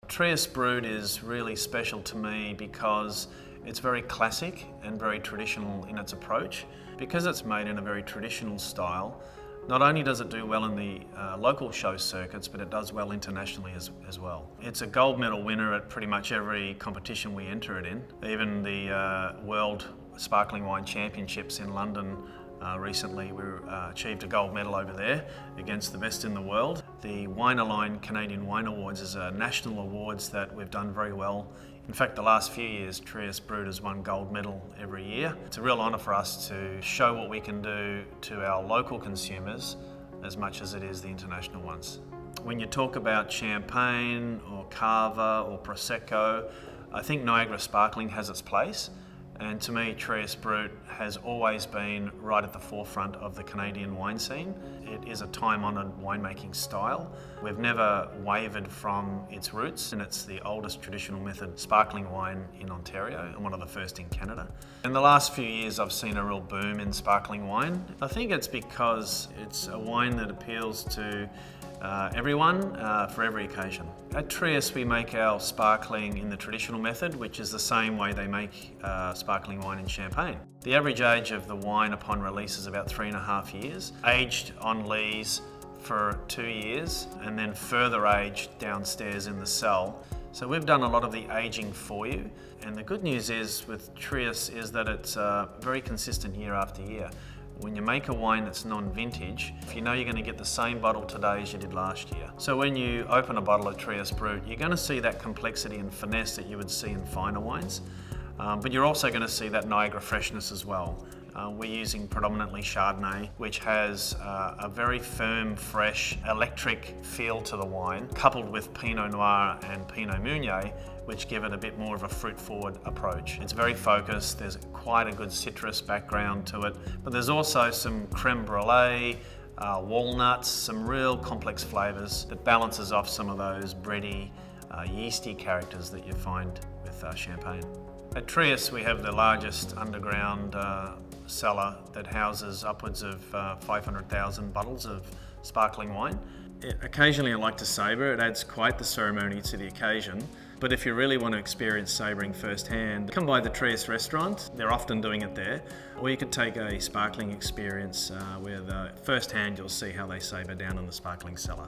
Trius Brut is really special to me because it's very classic and very traditional in its approach. Because it's made in a very traditional style, not only does it do well in the local show circuits, but it does well internationally as well. It's a gold medal winner at pretty much every competition we enter it in. Even the World Sparkling Wine Championships in London recently, we achieved a gold medal over there against the best in the world. The Wine Align Canadian Wine Awards is a national awards that we've done very well. In fact, the last few years, Trius Brut has won gold medal every year. It's a real honour for us to show what we can do to our local consumers as much as it is the international ones. When you talk about champagne or cava or prosecco, I think Niagara Sparkling has its place. And to me, Trius Brut has always been right at the forefront of the Canadian wine scene. It is a time-honoured winemaking style. We've never wavered from its roots, and it's the oldest traditional method sparkling wine in Ontario and one of the first in Canada. In the last few years, I've seen a real boom in sparkling wine. I think it's because it's a wine that appeals to everyone for every occasion. At Trius, we make our sparkling in the traditional method, which is the same way they make sparkling wine in Champagne. The average age of the wine upon release is about 3.5 years, aged on lees for 2 years, and then further aged downstairs in the cell. So we've done a lot of the aging for you, and the good news is with Trius is that it's very consistent year after year. When you make a wine that's non-vintage, you know you're going to get the same bottle today as you did last year. So when you open a bottle of Trius Brut, you're going to see that complexity and finesse that you would see in finer wines, but you're also going to see that Niagara freshness as well. We're using predominantly Chardonnay, which has a very firm, fresh, electric feel to the wine, coupled with Pinot Noir and Pinot Meunier, which give it a bit more of a fruit-forward approach. It's very focused, there's quite a good citrus background to it, but there's also some creme brulee, walnuts, some real complex flavours that balances off some of those bready, yeasty characters that you find with champagne. At Trius, we have the largest underground cellar that houses upwards of 500,000 bottles of sparkling wine. Occasionally I like to savour, it adds quite the ceremony to the occasion. But if you really want to experience savouring firsthand, come by the Trius restaurant, they're often doing it there. Or you could take a sparkling experience where firsthand you'll see how they savour down in the sparkling cellar.